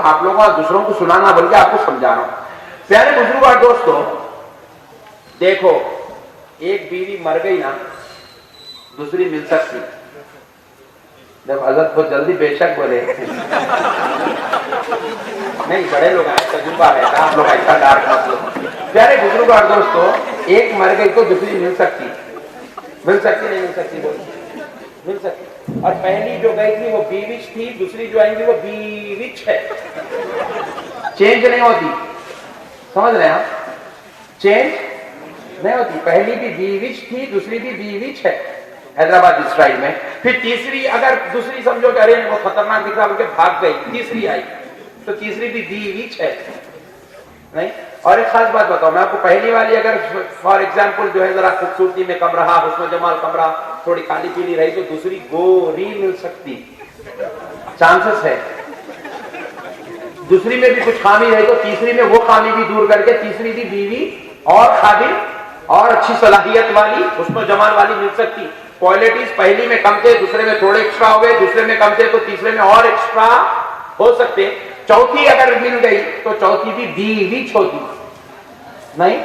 आप लोगों को दूसरों को सुनाना बल्कि आपको समझा रहा हूं। प्यारे बुजुर्ग और दोस्तों, देखो एक बीवी मर गई ना, दूसरी मिल सकती। जब हजरत बहुत जल्दी बेशक बोले नहीं, बड़े लोग आए, तजुर्बा रहता, आप लोग ऐसा डार्क मत लो। प्यारे बुजुर्ग और दोस्तों, एक मर गई तो दूसरी मिल सकती, मिल सकती नहीं मिल सकती? बोल, मिल सकती। और पहली जो गई थी वो बीविच थी, दूसरी जो आएंगी वो बीविच है, चेंज नहीं होती। समझ रहे हैं आप? चेंज नहीं होती। पहली भी बीविच थी, दूसरी भी बीविच है हैदराबाद स्टाइल में। फिर तीसरी, अगर दूसरी समझो कि अरे वो खतरनाक दिख रहा बोल के भाग गई, तीसरी आई तो तीसरी भी बीविच है नहीं। और एक खास बात बताओ मैं आपको, पहली वाली अगर फॉर एग्जांपल जो है जरा खूबसूरती में कम रहा, हुस्न जमाल कम रहा, थोड़ी काली पीली रही, तो दूसरी गोरी मिल सकती, चांसेस है। दूसरी में भी कुछ खामी रही तो तीसरी में वो खामी भी दूर करके तीसरी भी बीवी और काबिल और अच्छी सलाहियत वाली, हुस्न जमाल वाली मिल सकती। क्वालिटीज पहली में कम थे, दूसरे में थोड़े एक्स्ट्रा हो गए, दूसरे में कम थे तो तीसरे में और एक्स्ट्रा हो सकते। चौथी अगर मिल गई तो चौथी भी बीविच होती नहीं।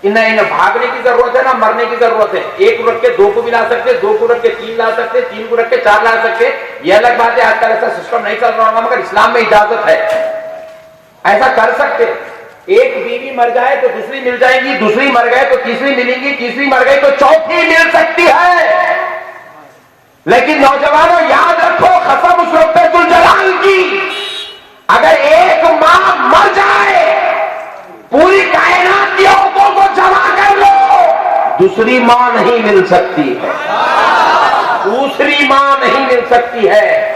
इन्हें भागने की जरूरत है ना मरने की जरूरत है। एक को रख के दो को भी ला सकते, दो को रख के तीन ला सकते, तीन को रख के चार ला सकते। यह अलग बात है, आजकल ऐसा सिस्टम नहीं चल रहा होगा, मगर इस्लाम में इजाजत है, ऐसा कर सकते। एक बीवी मर जाए तो दूसरी मिल जाएगी, दूसरी मर गए तो तीसरी मिलेंगी, तीसरी मर गई तो चौथी मिल सकती है। लेकिन नौजवानों याद रखो, कसम उस रब्बुल जलाल की, अगर एक मां मर जाए, पूरी कायनात की औरतों को जमा कर लो, दूसरी मां नहीं मिल सकती है, दूसरी मां नहीं मिल सकती है।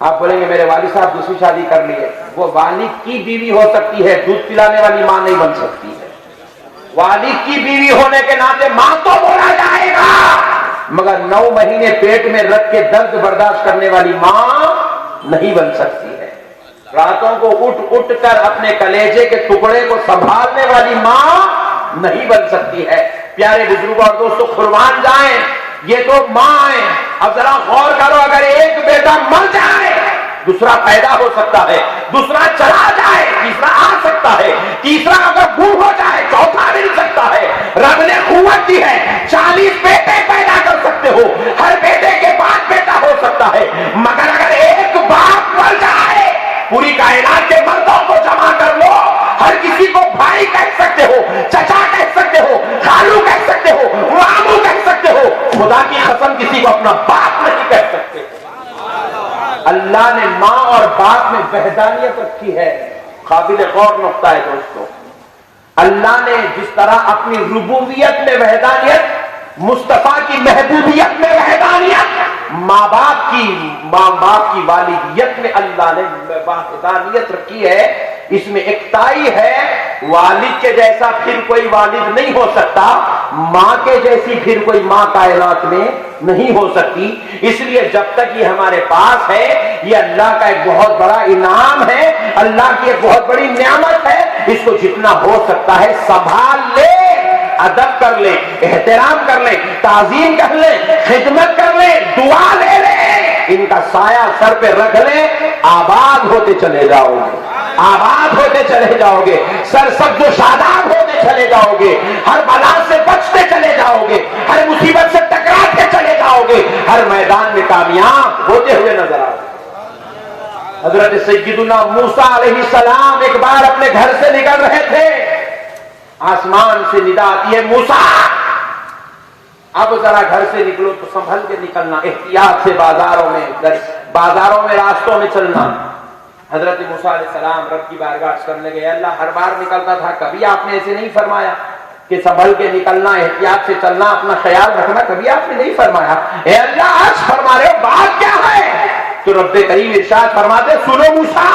आप बोलेंगे मेरे वालिद साहब दूसरी शादी कर लिए, वो वालिद की बीवी हो सकती है, दूध पिलाने वाली मां नहीं बन सकती है। वालिद की बीवी होने के नाते मां तो बोला जाएगा, मगर 9 महीने पेट में रख के दर्द बर्दाश्त करने वाली मां नहीं बन सकती है। रातों को उठ उठ कर अपने कलेजे के टुकड़े को संभालने वाली मां नहीं बन सकती है। प्यारे बुजुर्ग और दोस्तों, कुर्बान जाएं, ये तो मां है। अब जरा गौर करो, अगर एक बेटा मर जाए दूसरा पैदा हो सकता है, दूसरा चला जाए तीसरा आ सकता है, तीसरा अगर बूढ़ हो जाए चौथा मिल सकता है। रब ने कुव्वत दी है, 40 बेटे पैदा कर सकते हो, हर बेटे के बाद बेटा हो सकता है। मगर अगर एक बाप मर जाए, पूरी कायनात के मर्दों को जमा कर लो, हर किसी को भाई कह सकते हो, चचा कह सकते हो, खालू कह सकते हो, मामू कह सकते हो, खुदा की कसम किसी को अपना बाप नहीं कह सकते। अल्लाह ने मां और बाप में वहदानियत रखी है। काबिल गौर नुक्ता है दोस्तों। अल्लाह ने जिस तरह अपनी रुबूबियत में वहदानियत, मुस्तफा की महबूबियत में वहदानियत, माँ बाप की वालिदियत में अल्लाह ने वहदानियत रखी है। इसमें एकताई है। वालिद के जैसा फिर कोई वालिद नहीं हो सकता, माँ के जैसी फिर कोई माँ कायनात में नहीं हो सकती। इसलिए जब तक ये हमारे पास है, ये अल्लाह का एक बहुत बड़ा इनाम है, अल्लाह की एक बहुत बड़ी नेमत है। इसको जितना हो सकता है संभाल ले, अदब कर ले, एहतराम कर ले, ताजीम कर ले, खिदमत कर ले, दुआ ले ले, इनका साया सर पे रख ले, आबाद होते चले जाओगे, आबाद होते चले जाओगे, सरसब्ज़ शादाब होते चले जाओगे, हर बला से बचते चले जाओगे, हर मुसीबत से टकराते चले जाओगे, हर मैदान में कामयाब होते हुए नजर आओगे। हजरत सय्यदुना मूसा अलैहिस्सलाम एक बार अपने घर से निकल रहे थे, आसमान से निदा आती है, मूसा अब जरा घर से निकलो तो संभल के निकलना, एहतियात से बाजारों में रास्तों में चलना। हजरत मूसा अलैहिस्सलाम रब की बारगाह करने गए, अल्लाह हर बार निकलता था, कभी आपने ऐसे नहीं फरमाया कि संभल के निकलना, एहतियात से चलना, अपना ख्याल रखना, कभी आपने नहीं फरमाया। ए अल्लाह आज फरमा रहे हो, बात क्या है? तो रब्बे करीम इरशाद फरमाते, सुनो मूसा,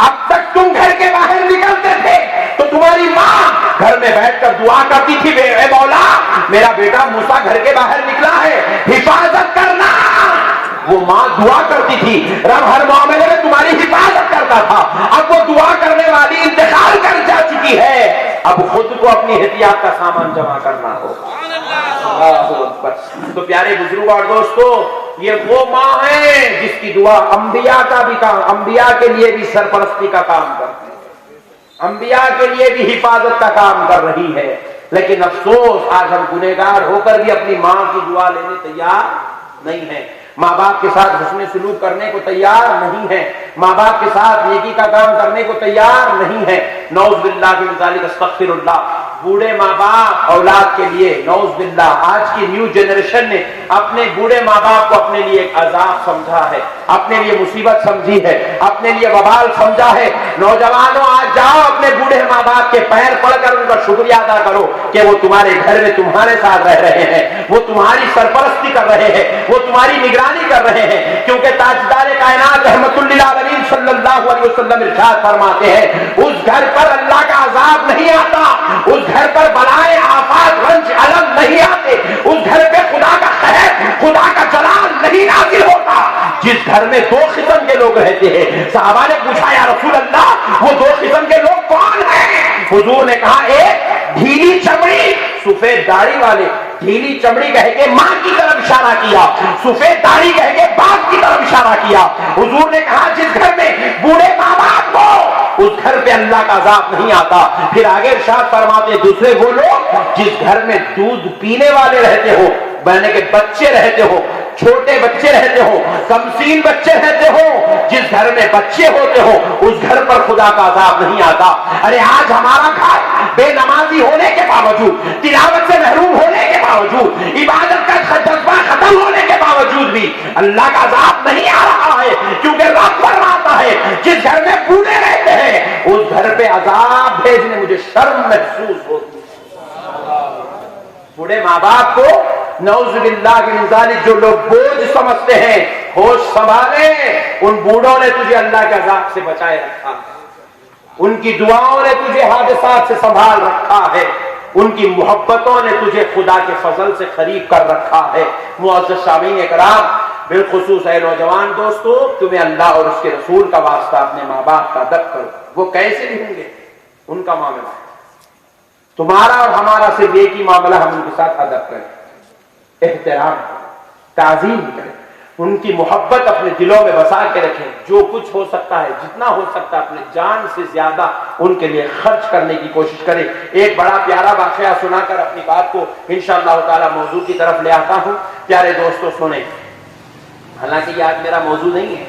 अब तक तुम घर के बाहर निकलते थे तो तुम्हारी माँ घर में बैठकर दुआ करती थी, ए मौला मेरा बेटा मूसा घर के बाहर निकला है, हिफाजत करना। वो माँ दुआ करती थी, रब हर मामले में तुम्हारी हिफाजत करता था। अब वो दुआ करने वाली इंतकाल कर जा चुकी है, अब खुद को अपनी एहतियात का सामान जमा करना होगा। तो प्यारे बुजुर्ग और दोस्तों, ये वो माँ है जिसकी दुआ अंबिया का भी काम, अंबिया के लिए भी सरपरस्ती का काम करती है, अंबिया के लिए भी हिफाजत का काम कर रही है। लेकिन अफसोस आज हम गुनहगार होकर भी अपनी माँ की दुआ लेने तैयार नहीं है, माँ बाप के साथ हुस्न सलूक करने को तैयार नहीं है, माँ बाप के साथ नेकी का काम करने को तैयार नहीं है। नौज़ बिल्लाह मिन ज़ालिक, अस्तग़फिरुल्लाह। बूढ़े माँ बाप औलाद के लिए नौज़ बिल्लाह आज की न्यू जनरेशन ने अपने बूढ़े माँ बाप को अपने लिए एक अजाब समझा है, अपने लिए मुसीबत समझी है, अपने लिए वबाल समझा है। नौजवानों आज जाओ अपने बूढ़े माँ बाप के पैर पड़कर उनका शुक्रिया अदा करो कि वो तुम्हारे घर में तुम्हारे साथ रह रहे हैं, वो तुम्हारी सरपरस्ती कर रहे हैं, वो तुम्हारी निगरानी कर रहे हैं। क्योंकि ताजदार कायनात रहमतुल लिल आलमीन सल्लल्लाहु अलैहि वसल्लम इरशाद फरमाते हैं, उस घर पर अल्लाह का अजाब नहीं आता, उस घर पर बलाएं आफात रंज अलम नहीं आते, उस घर पे खुदा का कहर, खुदा का जलाल नहीं नाज़िल होता जिस घर में दो किस्म के लोग रहते हैं। सहाबा ने पूछा, या रसूल अल्लाह वो दो किस्म के लोग कौन हैं? हुजूर ने कहा, एक ढीली चमड़ी सफेद दाढ़ी वाले, ढीली चमड़ी कह के मां की तरफ इशारा किया, सफेद दाढ़ी कह के बाप की तरफ इशारा किया। हुजूर ने कहा, जिस घर में बूढ़े माँ बाप हो उस घर पे अल्लाह का अजाब नहीं आता। फिर आगे इरशाद फरमाते, दूसरे वो लोग जिस घर में दूध पीने वाले रहते हो, बहने के बच्चे रहते हो, छोटे बच्चे रहते हो, कमसीन बच्चे रहते हो, जिस घर में बच्चे होते हो उस घर पर खुदा का अजाब नहीं आता। अरे आज हमारा घर बेनमाजी होने के बावजूद, तिलावत से महरूम होने के बावजूद, इबादत का जज्बा खत्म होने के बावजूद भी अल्लाह का अजाब नहीं आ रहा है, क्योंकि रब फरमाता है जिस घर में बूढ़े रहते हैं उस घर पे अजाब भेजने मुझे शर्म महसूस होती है। बूढ़े माँ बाप को नऊज़ बिल्लाह मिन ज़ालिक जो लोग बोझ समझते हैं, होश संभाले, उन बूढ़ों ने तुझे अल्लाह के अजाब से बचाए रखा है, उनकी दुआओं ने तुझे हादिसात से संभाल रखा है, उनकी मोहब्बतों ने तुझे खुदा के फजल से खरीद कर रखा है। मुअज़्ज़ज़ सामीन इकराम, बिलखुसूस है नौजवान दोस्तों, तुम्हें अल्लाह और उसके रसूल का वास्ता अपने माँ बाप का अदब करो। वो कैसे भी होंगे उनका मामला, तुम्हारा और हमारा सिर्फ एक ही मामला, हम उनके साथ अदब करें, एहतराम, ताज़ीम करें, उनकी मोहब्बत अपने दिलों में बसा के रखें। जो कुछ हो सकता है, जितना हो सकता है, अपने जान से ज्यादा उनके लिए खर्च करने की कोशिश करें। एक बड़ा प्यारा वाकया सुनाकर अपनी बात को इंशाअल्लाह ताला मौजू की तरफ ले आता हूं। प्यारे दोस्तों सुने, हालांकि ये आज मेरा मौजू नहीं है,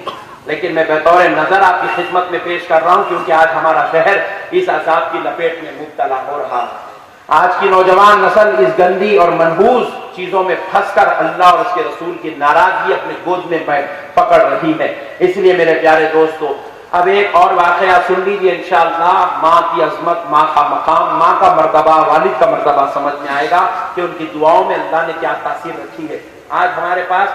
लेकिन मैं बतौर नजर आपकी खिदमत में पेश कर रहा हूं, क्योंकि आज हमारा शहर इस अजाब की लपेट में मुब्तला हो रहा है। आज की नौजवान नस्ल इस गंदी और मनहूस चीजों में फंसकर अल्लाह और उसके रसूल की नाराजगी अपने गोद में पकड़ रही है। इसलिए मेरे प्यारे दोस्तों, अब एक और वाकया सुन लीजिए, इंशाअल्लाह माँ की अजमत, माँ का मकाम, माँ का मर्तबा, वालिद का मर्तबा समझ में आएगा कि उनकी दुआओं में अल्लाह ने क्या तासीर रखी है। आज हमारे पास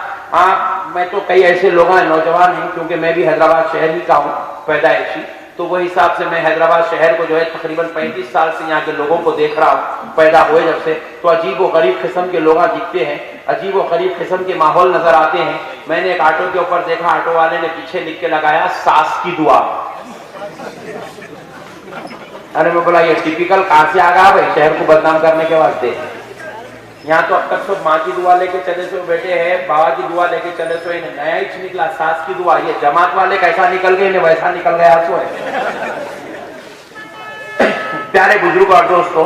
मैं तो कई ऐसे लोग हैं, नौजवान हैं, क्योंकि मैं भी हैदराबाद शहर ही का हूँ पैदाइशी, तो वो हिसाब से मैं हैदराबाद शहर को जो है तकरीबन 35 साल से यहाँ के लोगों को देख रहा हूँ, पैदा हुए जब से, तो अजीब व गरीब किस्म के लोग दिखते हैं, अजीब व गरीब किस्म के माहौल नजर आते हैं। मैंने एक ऑटो के ऊपर देखा, ऑटो वाले ने पीछे लिख के लगाया, सास की दुआ। अरे मैं बोला, ये टिपिकल कहां से आ गया भाई, शहर को बदनाम करने के वास्ते। यहाँ तो अब तक सब माँ की दुआ लेके चले सो बैठे हैं, बाबा की दुआ लेके चले सो, इन्हें नया ही निकला सास की दुआ। ये जमात वाले कैसा निकल गए, इन्हें वैसा निकल गया सो है। प्यारे बुजुर्ग और दोस्तों,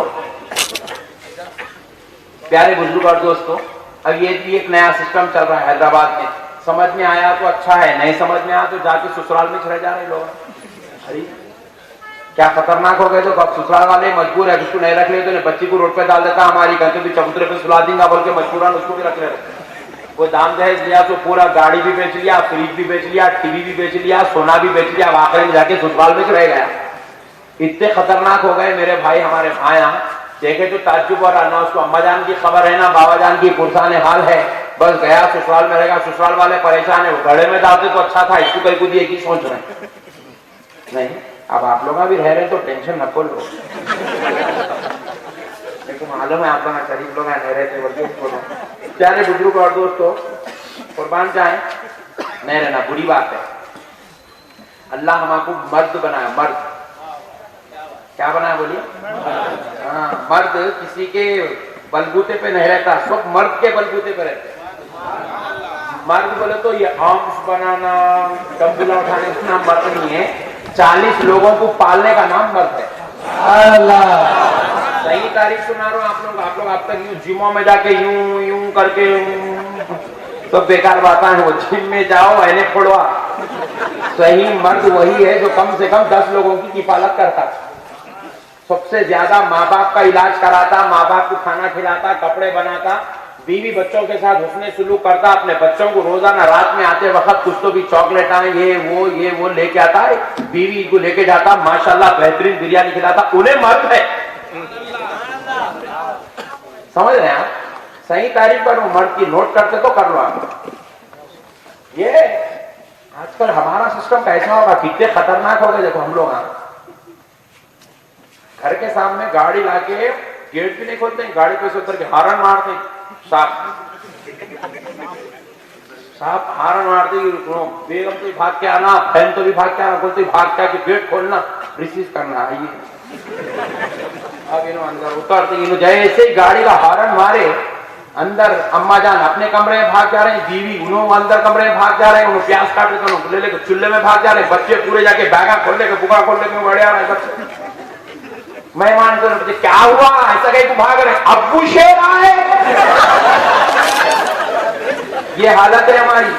प्यारे बुजुर्ग और दोस्तों, अब ये भी एक नया सिस्टम चल रहा है हैदराबाद में। समझ में आया तो अच्छा है, नहीं समझ में आया तो जाके ससुराल में रह जा रहे लोग। अरे क्या खतरनाक हो गए, तो अब ससुराल वाले मजबूर है, उसको नहीं रख ले तो बच्ची को रोड पे डाल देता, हमारी घर के भी चबूतरे पे सुला देंगे बोल के मजबूरन उसको भी रख ले। वो दाम दहेज लिया तो पूरा गाड़ी भी बेच लिया, फ्रिज भी बेच लिया, टीवी भी बेच लिया, सोना भी बेच लिया, आखिर में जाके ससुराल में रह गया। इतने खतरनाक हो गए मेरे भाई, हमारे भाई यहाँ देखे तो ताज्जुब हो रहा, ना उसको अम्मा जान की खबर है ना बाबा जान की पुरसान हाल है, बस गया ससुराल में रहेगा। ससुराल वाले परेशान है, वो घड़े में डालते तो अच्छा था, इसको कहीं को दिए की सोच रहे नहीं। अब आप लोग भी रह रहे तो टेंशन न लो, लेकिन मालूम है आप लोग शरीफ लोग नहीं रहते बोलते। प्यारे बुजुर्ग और दोस्तों, कुर्बान जाए, नहीं रहना बुरी बात है। अल्लाह हमको मर्द बनाया, मर्द क्या बनाया बोलिए? हाँ, मर्द किसी के बलबूते पे नहीं रहता, सब मर्द के बलबूते पे रहते। मर्द बोले तो ये आर्म्स बनाना, डंबल उठाने का नाम मर्द नहीं है। 40 लोगों को पालने का नाम मर्द है। सही तारीफ सुना रहा हूं आप लोग अब तक यूं जिमों में जाके यूं यूं करके तो बेकार बात है। वो जिम में जाओ एने फोड़वा। सही मर्द वही है जो कम से कम 10 लोगों की किफालत करता, सबसे ज्यादा माँ बाप का इलाज कराता, माँ बाप को खाना खिलाता, कपड़े बनाता, बीवी बच्चों के साथ हुस्ने सुलूक करता, अपने बच्चों को रोजाना रात में आते वक्त कुछ तो भी चॉकलेट ये वो लेके आता है, बीवी को लेके जाता, माशाल्लाह बेहतरीन बिरयानी खिलाता। उन्हें मर्द है। समझ रहे हैं आप? सही तारीफ पर मर्द की नोट करते तो कर लो आप। ये आजकल हमारा सिस्टम कैसा होगा, कितने खतरनाक हो गए। देखो हम लोग घर के सामने गाड़ी लाके गेट भी नहीं खोलते, गाड़ी पे से उतर के हारन मारते, साहब हारन मारते, बेगम तो भाग के आना, बहन तो भी भाग के आना, बोलते भाग के आके गेट खोलना, रिसीव करना आइए। अब इन्हों अंदर उतरते, जैसे ही गाड़ी का हारन मारे, अंदर अम्मा जान अपने कमरे में भाग जा रहे हैं, बीवी उन्होंने अंदर कमरे में भाग जा रहे हैं, उन्होंने प्याज काट लेते ले लेकर चूल्हे में भाग जा रहे हैं, बच्चे पूरे जाके बैगा खोल लेकर बुका खोल लेकर बड़े आ रहे हैं बच्चे। मेहमान तो बच्चे क्या हुआ ऐसा कहीं भाग रहे, अब्बू शेर आए। ये हालत है हमारी।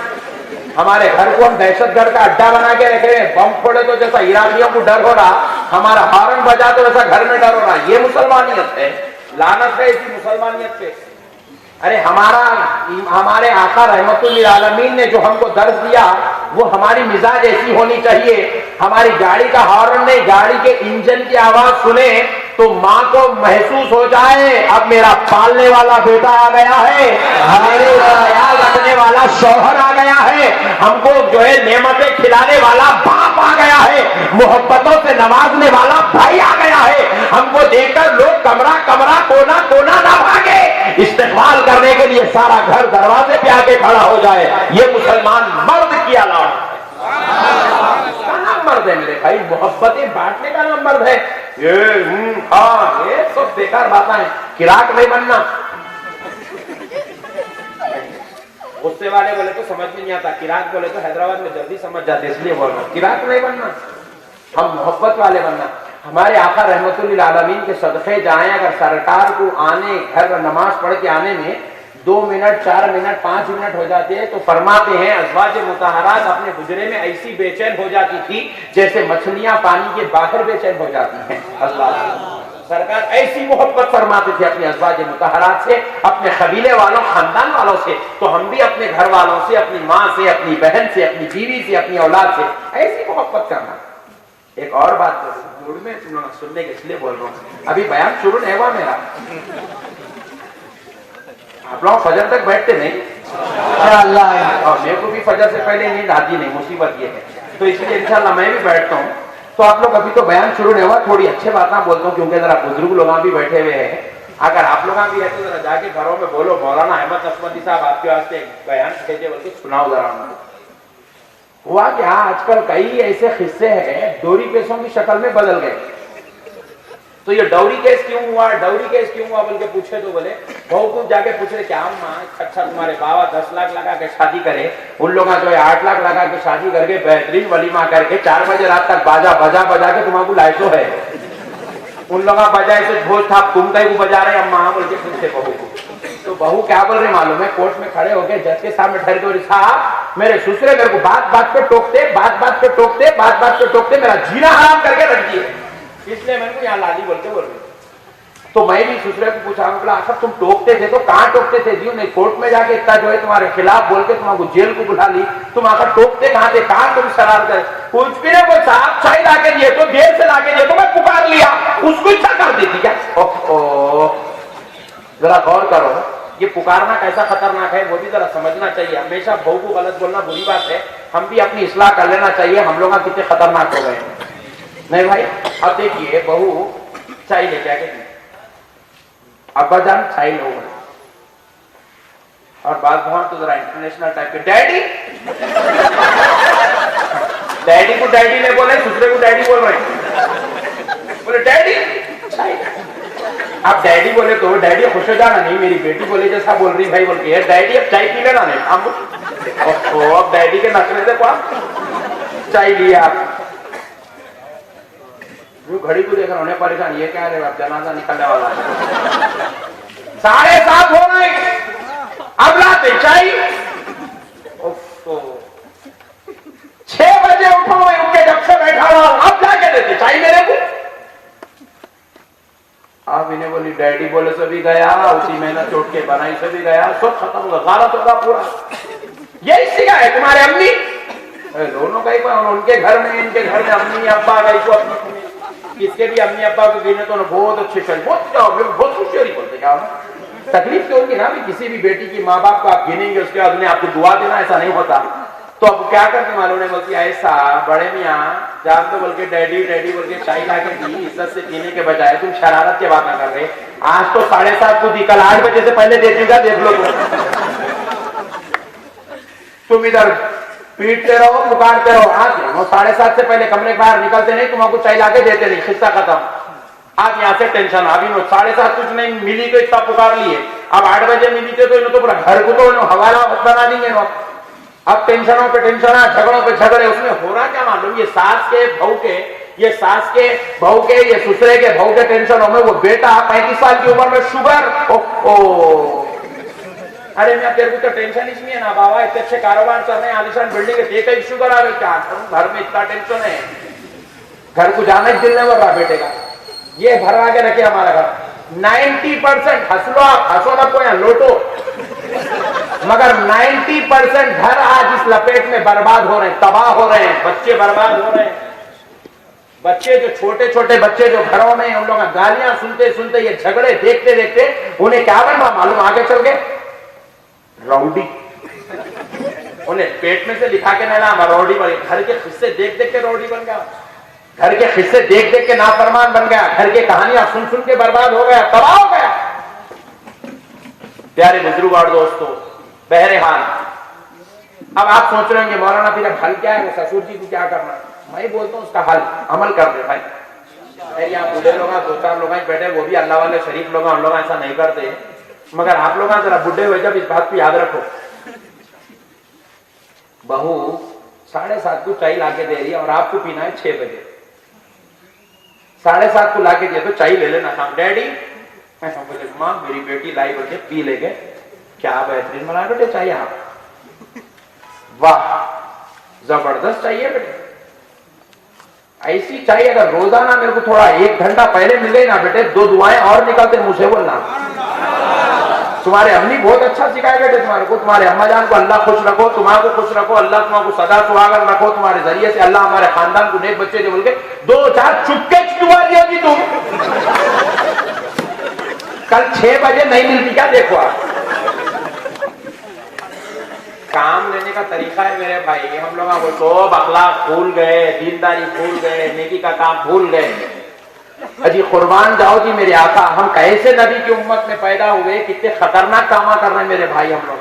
हमारे घर को हम दहशतगर्द का अड्डा बना के रखे हैं, बम फोड़े तो जैसा इराकियों को डर हो रहा, हमारा हॉर्न बजा तो वैसा घर में डर हो रहा। ये मुसलमानियत है, लानत है इसी मुसलमानियत पे। अरे हमारे आका रहमतुल्लिल आलमीन ने जो हमको दर्ज दिया वो हमारी मिजाज ऐसी होनी चाहिए, हमारी गाड़ी का हॉर्न नहीं, गाड़ी के इंजन की आवाज सुने तो माँ को महसूस हो जाए अब मेरा पालने वाला बेटा आ गया है, मेरे ख्याल रखने वाला शौहर आ गया है, हमको जो है नेमतें खिलाने वाला बाप आ गया है, मोहब्बतों से नवाजने वाला भाई आ गया है। हमको देखकर लोग कमरा कमरा कोना कोना ना भागे, इस्तेमाल करने के लिए सारा घर दरवाजे पे आके खड़ा हो जाए। ये मुसलमान मर्द की औलाद मर्द है मेरे भाई, मोहब्बतें बांटने का नाम मर्द है। ये सब बेकार बातें हैं। किराक नहीं बनना, गुस्से वाले बोले तो समझ में नहीं आता, किराक बोले तो हैदराबाद में जल्दी समझ जाते, इसलिए बोल रहा हूं किराक नहीं बनना, हम मोहब्बत वाले बनना। हमारे आका रहमतुल्लिल आलमीन के सदक़े जाएं, अगर सरकार को आने घर नमाज पढ़ के आने में 2 मिनट 4 मिनट 5 मिनट हो जाते हैं तो फरमाते हैं अज़वाज मुतहरात अपने गुजरे में ऐसी बेचैन हो जाती थी जैसे मछलियां पानी के बाहर बेचैन हो जाती हैं। अल्लाह सरकार ऐसी मोहब्बत फरमाते थे अपने अज़वाज मुतहरात से, अपने कबीले वालों खानदान वालों से। तो हम भी अपने घर वालों से, अपनी माँ से, अपनी बहन से, अपनी बीवी से, अपनी औलाद से ऐसी मोहब्बत करना। एक और बात में तुम लोग सुनने के इसलिए बोल रहा हूँ, अभी बयान शुरू नहीं हुआ मेरा, आप लोग फजर तक बैठते नहीं, और मेरे को भी फजर से पहले नींद आती नहीं, मुसीबत ये है, तो इसलिए इंशाल्लाह मैं भी बैठता हूँ। तो आप लोग अभी तो बयान शुरू नहीं हुआ, थोड़ी अच्छी बात बोलता हूँ क्योंकि जरा बुजुर्ग लोग भी बैठे हुए हैं। अगर आप लोग भी है तो जरा जाके घरों में बोलो मौलाना अहमद नक्शबंदी साहब आपके वास्ते बयान भेजे, बोल के सुनाओ जरा। हुआ क्या, आजकल कई ऐसे किस्से हैं डोरी केसों की शक्ल में बदल गए। तो ये डौरी केस क्यों हुआ, डौरी केस क्यों हुआ बोल के पूछे तो बोले बहू को जाके पूछे क्या अम्मा अच्छा तुम्हारे बाबा 10 लाख लगा के शादी करे, उन लोग जो है 8 लाख लगा के शादी करके बेहतरीन वलीमा करके 4 बजे रात तक बाजा बजा बजा के तुम्हारा लाए तो है, उन लोग बजाए से भोज था तुम कहीं को बजा रहे अम्मा बोल के पूछे बहू को। तो बहू क्या बोल रही मालूम है, कोर्ट में खड़े होके जज के सामने ठहर के साहब मेरे ससुरे मेरे को बात बात पे टोकते, बात बात पे टोकते, बात बात पे टोकते, मेरा जीना हराम करके रख दिए, इसलिए मैंने को यहाँ लाली बोलते बोल रही। तो मैं भी ससुरे को पूछा, बोला आखिर तुम टोकते थे तो कहाँ टोकते थे जी, नहीं कोर्ट में जाके इतना जो है तुम्हारे खिलाफ बोल के तुम्हारे जेल को बुला ली, तुम आकर टोकते कहाँ थे, कहाँ तुम शरार कर कुछ भी नहीं, कोई साहब चाय ला के दिए तो देर से ला के दिए तो मैं पुकार लिया, उसको इच्छा कर देती क्या। जरा गौर करो, ये पुकारना कैसा खतरनाक है वो भी जरा समझना चाहिए। हमेशा बहू को गलत बोलना बुरी बात है, हम भी अपनी इस्लाह कर लेना चाहिए, हम लोग कितने खतरनाक हो गए नहीं भाई। अब देखिए बहू चाय लेके आके अब्बा जान चाय लो, और बात बहुत तो जरा इंटरनेशनल टाइप के डैडी, डैडी को डैडी नहीं बोले, दूसरे को डैडी बोल रहे हैं, बोले डैडी चाय। आप डैडी बोले तो डैडी खुश हो जाना, नहीं मेरी बेटी बोले जैसा बोल रही भाई बोल के डैडी अब चाय पी लेना नहीं, अब डैडी के नखरे से क्या चाय लिया आप, घड़ी को देख रहा होने परेशान, ये क्या है जनाजा निकलने वाला है। 7:30 हो गए, अब लाते चाय। 6 बजे उठो, मैं उनके जब से बैठा हुआ, अब जाके देते चाय मेरे को। अब इन्हें बोली डैडी बोले से भी गया, उसी मेहनत चोट के बनाई से भी गया, सब खत्म होगा, गालत होगा पूरा। यही सिखा है तुम्हारे अम्मी दोनों का ही, उनके घर में इनके घर में अम्मी अब्बा गई को अपनी, इसके भी अम्मी अब्बा को गिने तो बहुत अच्छे चल, बहुत खुशी हो रही बोलते क्या तकलीफ तो होगी ना भी, किसी भी बेटी की माँ बाप को आप गिनेंगे उसके बाद उन्हें आपको दुआ देना, ऐसा नहीं होता। तो अब क्या करते मालूम है, बोलती ऐसा बड़े मियाँ जान तो बोल के डैडी डैडी बोल के चाय ला के दी, इज्जत से पीने के बजाय तुम शरारत की बात ना कर रहे। आज तो 7:30 को दी, कल 8 बजे से पहले दे दूंगा, देख लो तुम इधर पीटते रहो पुकारते रहो। आज 7:30 से पहले कमरे के बाहर निकलते नहीं, तुमको चाय ला के देते नहीं, किस्सा खत्म। आप यहाँ से टेंशन, अभी 7:30 कुछ नहीं मिली तो इतना पुकार लिए, अब 8 बजे मिली थे तो इन्हों तो पूरा घर को तो हवाला बना देंगे। अब टेंशनों पे टेंशन, झगड़ों पे झगड़े। उसमें हो रहा क्या मालूम, ये सास के बहू के, ये सास के बहू के, ये ससुरे के बहू के टेंशनों में वो बेटा 35 साल की उम्र में शुगर। ओ अरे मैं तेरे को तो टेंशन इसलिए है ना बाबा, इतने अच्छे कारोबार चल रहे हैं, आलिशान बिल्डिंग है, कहीं शुगर आ रही, क्या घर में इतना टेंशन है, घर को जाना ही दिल नहीं कर रहा बेटे का। ये भरवा के रखे हमारा घर 90%। हंस लो आप, हंसो ना को या लोटो, मगर 90% घर आज इस लपेट में बर्बाद हो रहे हैं, तबाह हो रहे हैं, बच्चे बर्बाद हो रहे हैं। बच्चे जो छोटे छोटे बच्चे जो घरों में, उन लोग गालियां सुनते सुनते, ये झगड़े देखते देखते उन्हें क्या बनना मालूम, आगे चल के रौडी। उन्हें पेट में से लिखा के नहीं ना रौडी बन गया, घर के हिस्से देख देख के रौडी बन गया, घर के हिस्से देख देख के नाफरमान बन गया, घर की कहानियां सुन सुन के बर्बाद हो गया, तबाह हो गया। प्यारे बुजुर्ग और दोस्तों, बहरहाल अब आप सोच रहे होंगे मौलाना फिर हल क्या है, वो ससुर जी को क्या करना। मैं बोलता हूँ उसका हल अमल कर दे भाई। यहाँ बूढ़े लोग 2-4 लोग बैठे, वो भी अल्लाह वाले शरीफ लोग, उन लोग ऐसा नहीं करते, मगर आप लोग जरा बुढ़े हुए जब इस बात को याद रखो। बहू 7:30 को चाय लाके दे रही है और आपको पीना है 6 बजे, 7:30 को लाके दिया तो चाय ले लेना शाम। डैडी बोले माँ मेरी बेटी लाई बजे पी लेंगे, क्या बेहतरीन बना बेटे चाहिए आप, वाह जबरदस्त चाहिए बेटे। ऐसी चाहिए अगर रोजाना मेरे को थोड़ा 1 घंटा पहले मिल गई ना बेटे, 2 दुआएं और निकलते मुझे बोलना। तुम्हारे अम्मी बहुत अच्छा सिखाए बेटे तुम्हारे को, तुम्हारे अम्मा जान को अल्लाह खुश रखो, तुम्हारे को खुश रखो, अल्लाह तुम्हारे को सदा सुहागन रखो, तुम्हारे जरिए से अल्लाह हमारे खानदान को नेक बच्चे जो बोल के 2-4 चुपके दुआ दियोगी तुम। कल 6 बजे नहीं मिलती क्या, देखो आप काम लेने का तरीका है मेरे भाई। हम लोग वो तो अखलाक भूल गए, दीनदारी भूल गए, नेकी का काम भूल गए। अजी कुर्बान जाओ जी मेरे आका, हम कैसे नबी की उम्मत में पैदा हुए, कितने खतरनाक काम कर रहे हैं मेरे भाई हम लोग।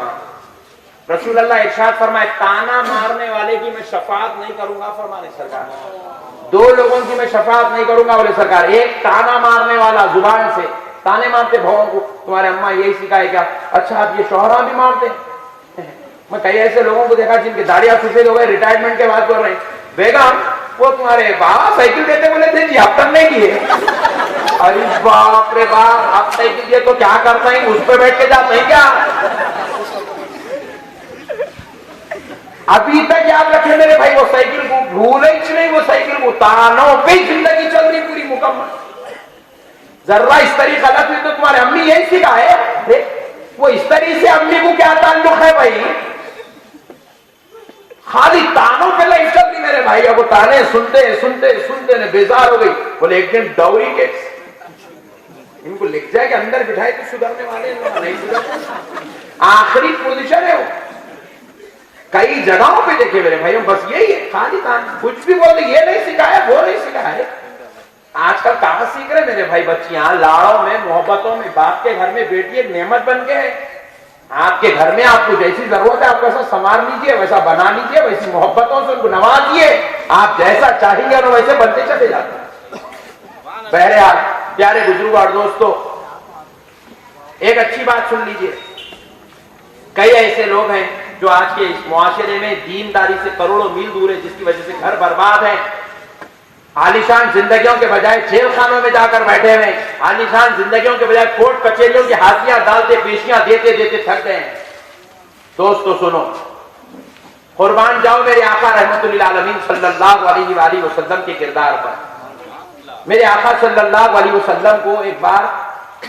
रसूल अल्लाह इरशाद फरमाए, ताना मारने वाले की मैं शफाअत नहीं करूंगा, फरमाने सरकार 2 लोगों की मैं शफाअत नहीं करूंगा बोले सरकार। एक ताना मारने वाला, जुबान से ताने मारते भावों को, तुम्हारे अम्मा यही सिखाए क्या, अच्छा आप ये शोहरा भी मारते। मैं कई ऐसे लोगों को देखा जिनकी दाढ़ियां सफेद हो गए, रिटायरमेंट के बाद बोल रहे हैं बेगम वो तुम्हारे बाबा साइकिल देते बोले थे जी, अब तक नहीं दिए। अरे बाप रे बाप, अब साइकिल दिए तो क्या करता है, उस पर बैठ के जाते हैं क्या। अभी तक याद रखे मेरे भाई, वो साइकिल को भूले ही नहीं, वो साइकिल को तानों पे जिंदगी चल रही पूरी मुकम्मल। जर्रा इस तरीके गलत हुई तो तुम्हारे अम्मी यही सिखाए, वो इस तरीके से अम्मी को क्या ताल्लुक है भाई, खाली तानों पे लाइफ चल रही मेरे भाई। अब वो ताने सुनते सुनते सुनते ने बेजार हो गई। बोले एक दिन डॉवरी के इनको लिख जाए कि अंदर बिठाए तो सुधरने वाले नहीं सुधरते, आखिरी पोजीशन है वो। कई जगहों पे देखे मेरे भाई, बस यही है खाली तान, कुछ भी बोलते ये नहीं सिखाया वो नहीं सिखाया। आजकल कहां सीख रहे मेरे भाई बच्चियां, लाड़ों में मोहब्बतों में, बाप के घर में बेटी एक नेमत बन के है। आपके घर में आपको जैसी जरूरत है आप वैसा संवार लीजिए, वैसा बना लीजिए, वैसी मोहब्बतों से उनको नवाजिए, आप जैसा चाहेंगे और वैसे बनते चले जाते। बहरहाल प्यारे बुजुर्ग और दोस्तों, एक अच्छी बात सुन लीजिए। कई ऐसे लोग हैं जो आज के इस मुआशरे में दीनदारी से करोड़ों मील दूर है, जिसकी वजह से घर बर्बाद है, आलीशान जिंदगियों के बजाय जेल खानों में जाकर बैठे हुए, आलीशान जिंदगियों के बजाय कोर्ट कचहरियों की हाथियां डालते पेशियां देते देते थक गए। दोस्तों सुनो, कुर्बान जाओ मेरे आका रहमतुल्लिल आलमीन सल्लल्लाहु अलैहि वसल्लम के किरदार पर। मेरे आका सल्लल्लाहु अलैहि वसल्लम को एक बार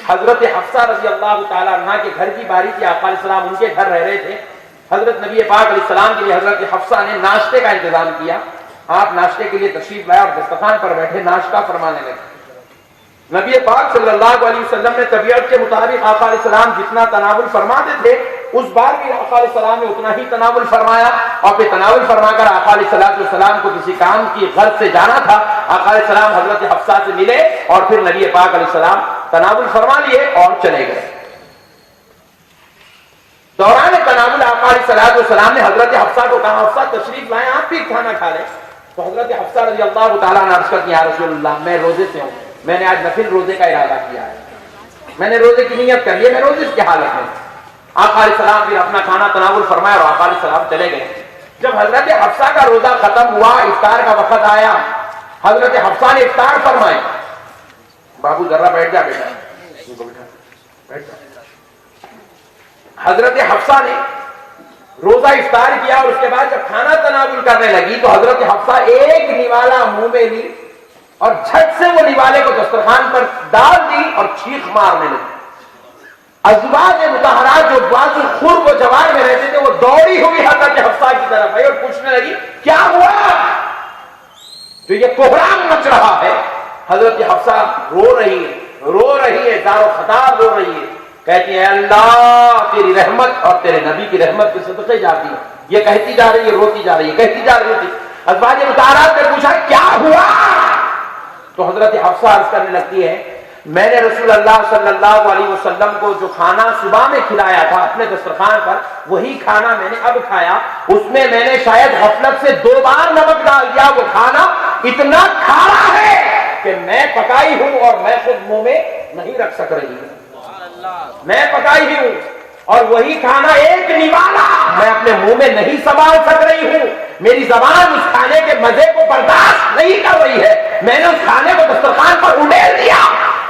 हजरत हफ्सा रजी अल्लाह ताला अन्हा के घर की बारी थी। आका अलैहिस्सलाम उनके घर रह रहे थे। हजरत नबी पाक अलैहिस्सलाम के लिए हजरत हफ्सा ने नाश्ते का इंतजाम किया। आप नाश्ते के लिए तशरीफ लाए और दस्तरखान पर बैठे नाश्ता फरमाने लगे। नबी पाक सल्लल्लाहु अलैहि वसल्लम ने तबीयत के मुताबिक आका अलैहिस्सलाम जितना तनावुल फरमाते थे, उस बार भी आका अलैहिस्सलाम ने उतना ही तनावुल फरमाया। और फिर तनावुल फरमाकर आका अलैहिस्सलाम को किसी काम की गर्ज से जाना था। आका अलैहिस्सलाम हजरत हफ्सा से मिले और फिर नबी पाक अलैहिस्सलाम तनावुल फरमा लिए और चले गए। दौरान तनावुल आका अलैहिस्सलाम ने हजरत हफ्सा को कहा, हफ्सा तशरीफ लाए, आप भी खाना खा लें। तो हजरत हफ्सा रजी अल्लाह ताला अन्हा अर्ज़ करती, या रसूलल्लाह, मैं रोजे से हूं, मैंने आज नफिल रोजे का इरादा किया है, मैंने रोजे की नियत कर ली, मैं रोजे की हालत में। आका अलैहिस्सलाम फिर अपना खाना तनावुल फरमाया और आका अलैहिस्सलाम चले गए। जब हजरत हफ्सा का रोजा खत्म हुआ, इफ्तार का वक्त आया, हजरत हफ्सा ने इफ्तार फरमाई। बाबू जरा बैठ जा बेटा, बैठ जा। हजरत हफ्सा ने रोजा इफ्तार किया और उसके बाद जब खाना तनावुल करने लगी तो हजरत हफ्सा एक निवाला मुंह में ली और झट से वो निवाले को दस्तरखान पर डाल दी और चीख मारने लगी। अज़वाज मुतहरात जो बाज़ुल खुर्ब व जवार में रहते थे वो दौड़ी हुई हजरत हफ्सा की तरफ आई और पूछने लगी, क्या हुआ, तो ये कोहराम मच रहा है। हजरत हफ्सा रो रही है, दारो खतार रो रही है, कहती है, अल्लाह तेरी रहमत और तेरे नबी की रहमत के सदक़े जाती है। ये कहती जा रही है, रोती जा रही है, कहती जा रही थी। अज़वाज मुतहरात ने पूछा, क्या हुआ, तो हजरत हफ्सा अर्ज़ करने लगती है, मैंने रसूल अल्लाह सल्लल्लाहु अलैहि वसल्लम को जो खाना सुबह में खिलाया था अपने दस्तरखान पर, वही खाना मैंने अब खाया। उसमें मैंने शायद गफलत से 2 बार नमक डाल दिया। वो खाना इतना खारा है कि मैं पकाई हूं और मैं खुद मुंह में नहीं रख सक रही हूं। मैं पकाई हूं और वही खाना एक निवाला मैं अपने मुंह में नहीं संभाल सक रही हूं। मेरी जबान उस खाने के मजे को बर्दाश्त नहीं कर रही है। मैंने उस खाने को दस्तरखान पर उड़ेल दिया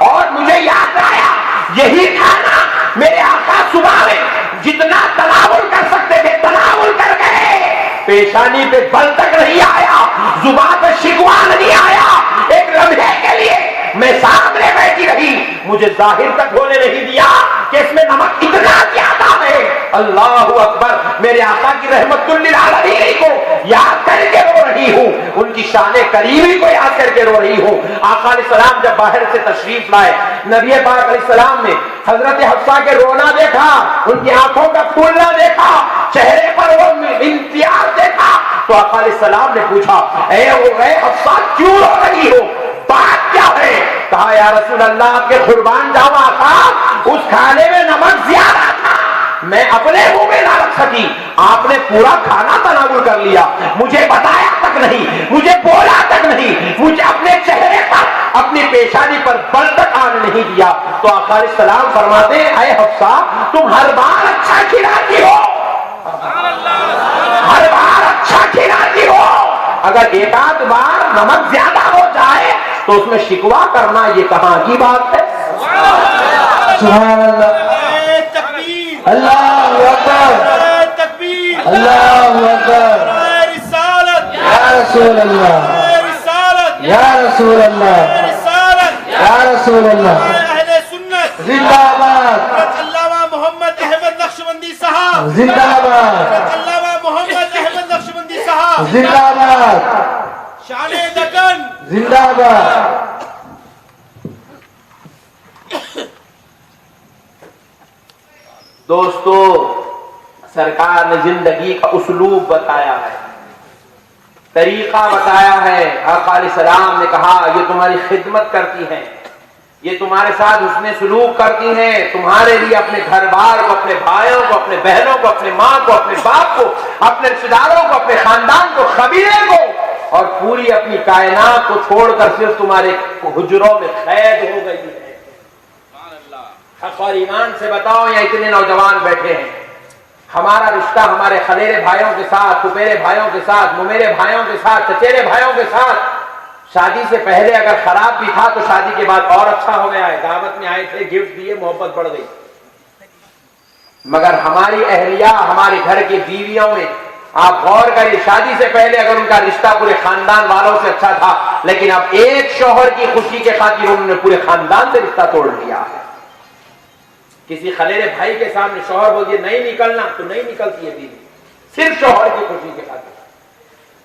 और मुझे याद आया, यही खाना मेरे आका सुबह में जितना तनावुल कर सकते थे तनावुल कर गए। पेशानी पे बल तक नहीं आया, जुबान पे शिकवा नहीं आया। एक लम्हे के लिए मैं सामने बैठी रही, मुझे जाहिर तक होने नहीं दिया कि इसमें नमक इतना ज्यादा है। अल्लाहु अकबर, मेरे आका की रहमतुल लिल आलमीन को याद करके रो रही हूँ, उनकी शाने करीमी को याद करके रो रही हूँ। आका अलैहिस्सलाम जब बाहर से तशरीफ लाए, नबी पाक अलैहिस्सलाम ने हजरत हफ्सा के रोना देखा, उनकी आंखों का फूलना देखा, चेहरे पर वो इम्तियाज देखा, तो आका अलैहिस्सलाम ने पूछा, ए हफ्सा क्यों रो रही हो, बात क्या है? कहा, या रसूल अल्लाह, आपके कुर्बान जाऊं आका, उस खाने में नमक ज्यादा था, मैं अपने मुंह में ना रख सकी, आपने पूरा खाना तनावुल कर लिया, मुझे बताया तक नहीं, मुझे बोला तक नहीं, मुझे अपने चेहरे पर, अपनी पेशानी पर बल तक आने नहीं दिया। तो आका अलैहिस्सलाम फरमाते हैं, ऐ हफ्सा, तुम हर बार अच्छा खिलाती हो, हर बार अच्छा खिलाती हो, अगर एक आध बार नमक ज्यादा हो जाए तो उसमें शिकवा करना ये कहां की बात है? सुभान अल्लाह, अल्लाहु अकबर, तकबीर, अल्लाहु अकबर, रिसालत, या रसूल अल्लाह, रिसालत, या रसूल अल्लाह, रिसालत, या रसूल अल्लाह, अहले सुन्नत जिंदाबाद, अल्लामा मोहम्मद अहमद नक्शबंदी साहब जिंदाबाद, अल्लामा मोहम्मद अहमद नक्शबंदी साहब जिंदाबाद, शाने दकन जिंदाबाद। दोस्तों, सरकार ने जिंदगी का उस्लूब बताया है, तरीका बताया है। आका अलैहिस्सलाम ने कहा, ये तुम्हारी खिदमत करती हैं, ये तुम्हारे साथ उसने सलूक करती हैं, तुम्हारे लिए अपने घर बार को, अपने भाइयों को, अपने बहनों को, अपने माँ को, अपने बाप को, अपने रिश्तेदारों को, अपने खानदान को, कबीले को और पूरी अपनी कायनात को छोड़कर सिर्फ तुम्हारे हुजरों में कैद हो गई है। हक और ईमान से बताओ, यहाँ इतने नौजवान बैठे हैं, हमारा रिश्ता हमारे खलेरे भाइयों के साथ, फुफेरे भाइयों के साथ, मुमेरे भाइयों के साथ, चचेरे भाइयों के साथ शादी से पहले अगर खराब भी था तो शादी के बाद और अच्छा हो गया है। दावत में आए थे, गिफ्ट दिए, मोहब्बत बढ़ गई। मगर हमारी अहलिया, हमारे घर की बीवियों में आप गौर करिए, शादी से पहले अगर उनका रिश्ता पूरे खानदान वालों से अच्छा था, लेकिन अब एक शौहर की खुशी के खातिर उन्होंने पूरे खानदान से रिश्ता तोड़ लिया है। किसी खलेरे भाई के सामने शौहर बोल दिए नहीं निकलना, तो नहीं निकलती है बीवी, सिर्फ शौहर की खुशी के खातिर।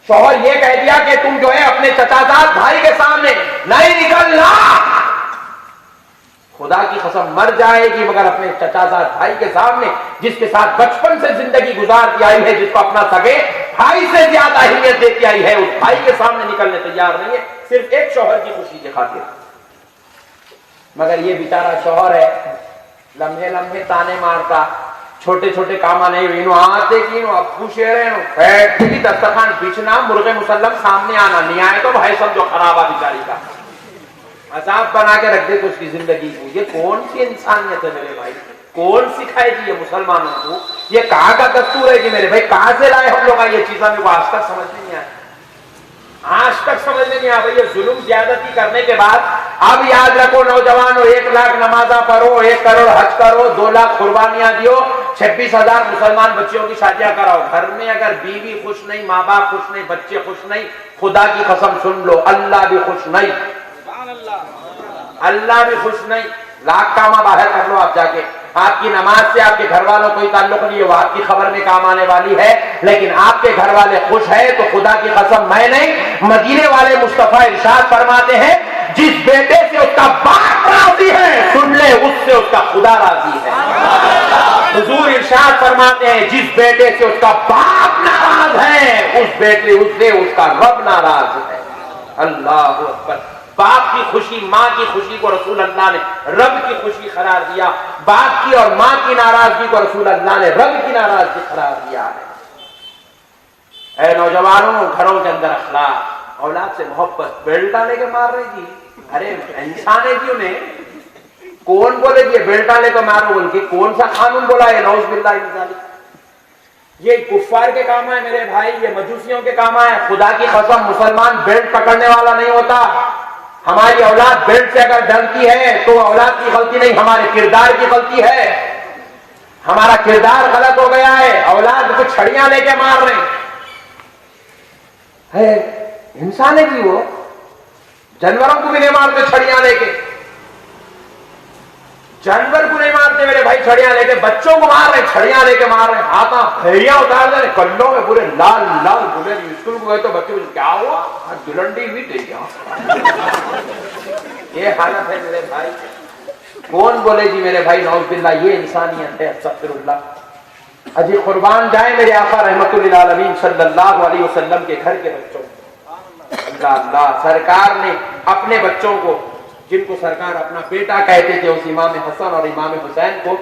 शौहर ये कह दिया कि तुम जो है अपने चचाजाद भाई के सामने नहीं निकलना, खुदा की कसम मर जाएगी मगर अपने चचाजाद भाई के सामने, जिसके साथ बचपन से जिंदगी गुजारती आई है, जिसको अपना सगे भाई से ज्यादा अहमियत देती आई है, उस भाई के सामने निकलने तैयार नहीं है, सिर्फ एक शौहर की खुशी के खातिर। मगर ये बेचारा शौहर है, लम्हे लम्हे ताने मारता, छोटे छोटे कामा नहीं हुई आते की अबू शेर है दस्तरखान बिछना, मुर्गे मुसल्लम सामने आना, नहीं आए तो भाई समझो खराबा बेचारी का अजाब बना के रख दे तो उसकी जिंदगी को। ये कौन सी इंसानियत है मेरे भाई, कौन सिखाएगी ये मुसलमानों को? ये कहाँ का दस्तूर है कि मेरे भाई कहाँ से लाए हम लोग ये चीज? हमें आज तक समझ नहीं आया, आज तक समझ में नहीं आ रही है। जुल्म ज्यादती करने के बाद अब याद रखो नौजवानों, 1 लाख नमाजा पढ़ो, 1 करोड़ हज करो, 2 लाख कुर्बानियां दियो, 26,000 मुसलमान बच्चियों की शादियां कराओ। घर में अगर बीवी खुश नहीं, माँ बाप खुश नहीं, बच्चे खुश नहीं, खुदा की कसम सुन लो अल्लाह भी खुश नहीं, अल्लाह भी खुश नहीं। लाख कामा बाहर कर लो आप जाके, आपकी नमाज से आपके घर वालों कोई ताल्लुक नहीं है, वो आपकी खबर में काम आने वाली है, लेकिन आपके घर वाले खुश है तो खुदा की कसम मैं नहीं, मदीने वाले मुस्तफा इरशाद फरमाते हैं जिस बेटे से उसका बाप राजी है सुन ले उससे उसका खुदा राजी है। हुजूर इरशाद फरमाते हैं जिस बेटे से उसका बाप नाराज है उस बेटे उससे उसका रब नाराज है। अल्लाह अकबर। बाप की खुशी, माँ की खुशी को रसूल अल्लाह ने रब की खुशी करार दिया, बाप की और माँ की नाराजगी को रसूल अल्लाह ने रब की नाराजगी करार दिया है। ऐ नौजवानों, घरों के अंदर अखलाक, औलाद से मोहब्बत। बेल्ट डाले के मार रही थी, अरे इंसान है जी, उन्हें कौन बोले कि बेल्ट डाले को मारो बोल के? कौन सा कानून बोला है? नौज बिल्लाह। ये कुफ्फार के काम है मेरे भाई, ये मजूसियों के काम है। खुदा की कसम मुसलमान बेल्ट पकड़ने वाला नहीं होता। हमारी औलाद बेल्ट से अगर डरती है तो औलाद की गलती नहीं, हमारे किरदार की गलती है। हमारा किरदार गलत हो गया है, औलाद को छड़ियां लेके मार रहे हैं। इंसान है कि वो जानवरों को भी नहीं मारते छड़ियां लेके, जानवर को नहीं मारते मेरे भाई छड़ियां लेके, बच्चों को मार रहे, छड़ियां लेके मार रहे, हाथा फेरियां उतार रहे, कल्लों में पूरे लाल लाल बुले। स्कूल को गए तो बच्चे क्या हुआ, दुलंडी हुई थी क्या? ये हालत है मेरे भाई। कौन बोले जी मेरे भाई नौज बिल्लाह ये इंसानियत है? अस्तगफिरुल्लाह। अजी कुर्बान जाए मेरे आका रहमतुल्लिल आलमीन सल्लल्लाहु अलैहि वसल्लम के घर के बच्चों। अल्लाह अल्लाह। सरकार ने अपने बच्चों को, जिनको सरकार अपना बेटा कहते थे, उस इमाम हसन और इमाम हुसैन को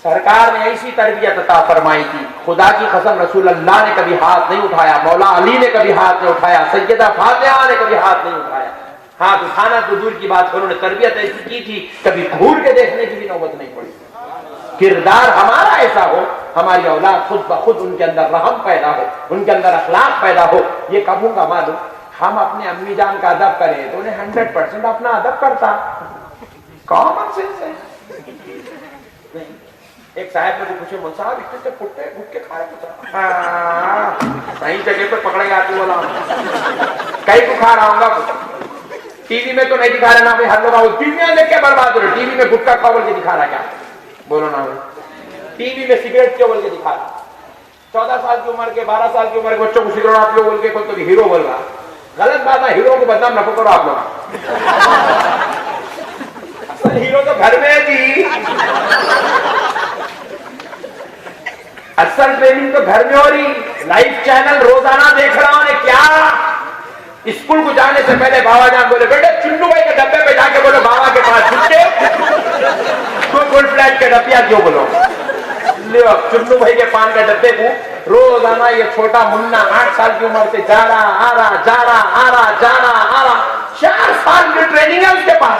सरकार ने ऐसी तरबियत अता फरमाई थी, खुदा की कसम रसूल अल्लाह ने कभी हाथ नहीं उठाया, मौला अली ने कभी हाथ नहीं उठाया, सैयदा फातिहा ने कभी हाथ नहीं उठाया। हाथ उठाना तो दूर की बात, उन्होंने तरबियत ऐसी की थी कभी घूर के देखने की भी नौबत नहीं पड़ी। किरदार हमारा ऐसा हो, हमारी औलाद खुद ब खुद उनके अंदर रहम पैदा हो, उनके अंदर अखलाक पैदा हो। ये कब होगा मालूम? हम अपने अम्मी जान का अदब करें तो उन्हें 100% अपना अदब करता। कॉमन सेंस है। एक साहब मेरे को पूछे, मुझे साहब इतने फुटके गुटके खा रहे, सही जगह पे पकड़े आती बोला कहीं को खा रहा हूँ। टीवी में तो नहीं दिखा रहे ना भाई, हर लोग टीवी में देख के बर्बाद हो रहे। टीवी में गुटखा खा बोल के दिखा रहा क्या? बोलो ना भाई। टीवी में सिगरेट क्यों बोल के दिखा रहा? 14 साल की उम्र के, 12 साल की उम्र के बच्चों को सिगरेट आप लोग बोल के कोई तो हीरो बोल रहा। गलत बात है, हीरो को बदनाम न करो आप लोग। असल हीरो तो घर में है जी, असल ट्रेनिंग तो घर में हो रही। लाइव चैनल रोजाना देख रहा हूं। क्या स्कूल को जाने से पहले बाबा जान बोले बेटे चुन्नू भाई के डब्बे पे जाके बोलो बाबा के पास छुट्टे तो फुल फ्लैट के डब्बिया क्यों बोलो। चुन्नू भाई के पान के डब्बे को रोजाना ये छोटा मुन्ना 8 साल की उम्र से जा रहा आ रहा, जा रहा आ रहा, जा रहा आ रहा, 4 साल की ट्रेनिंग है उसके पास।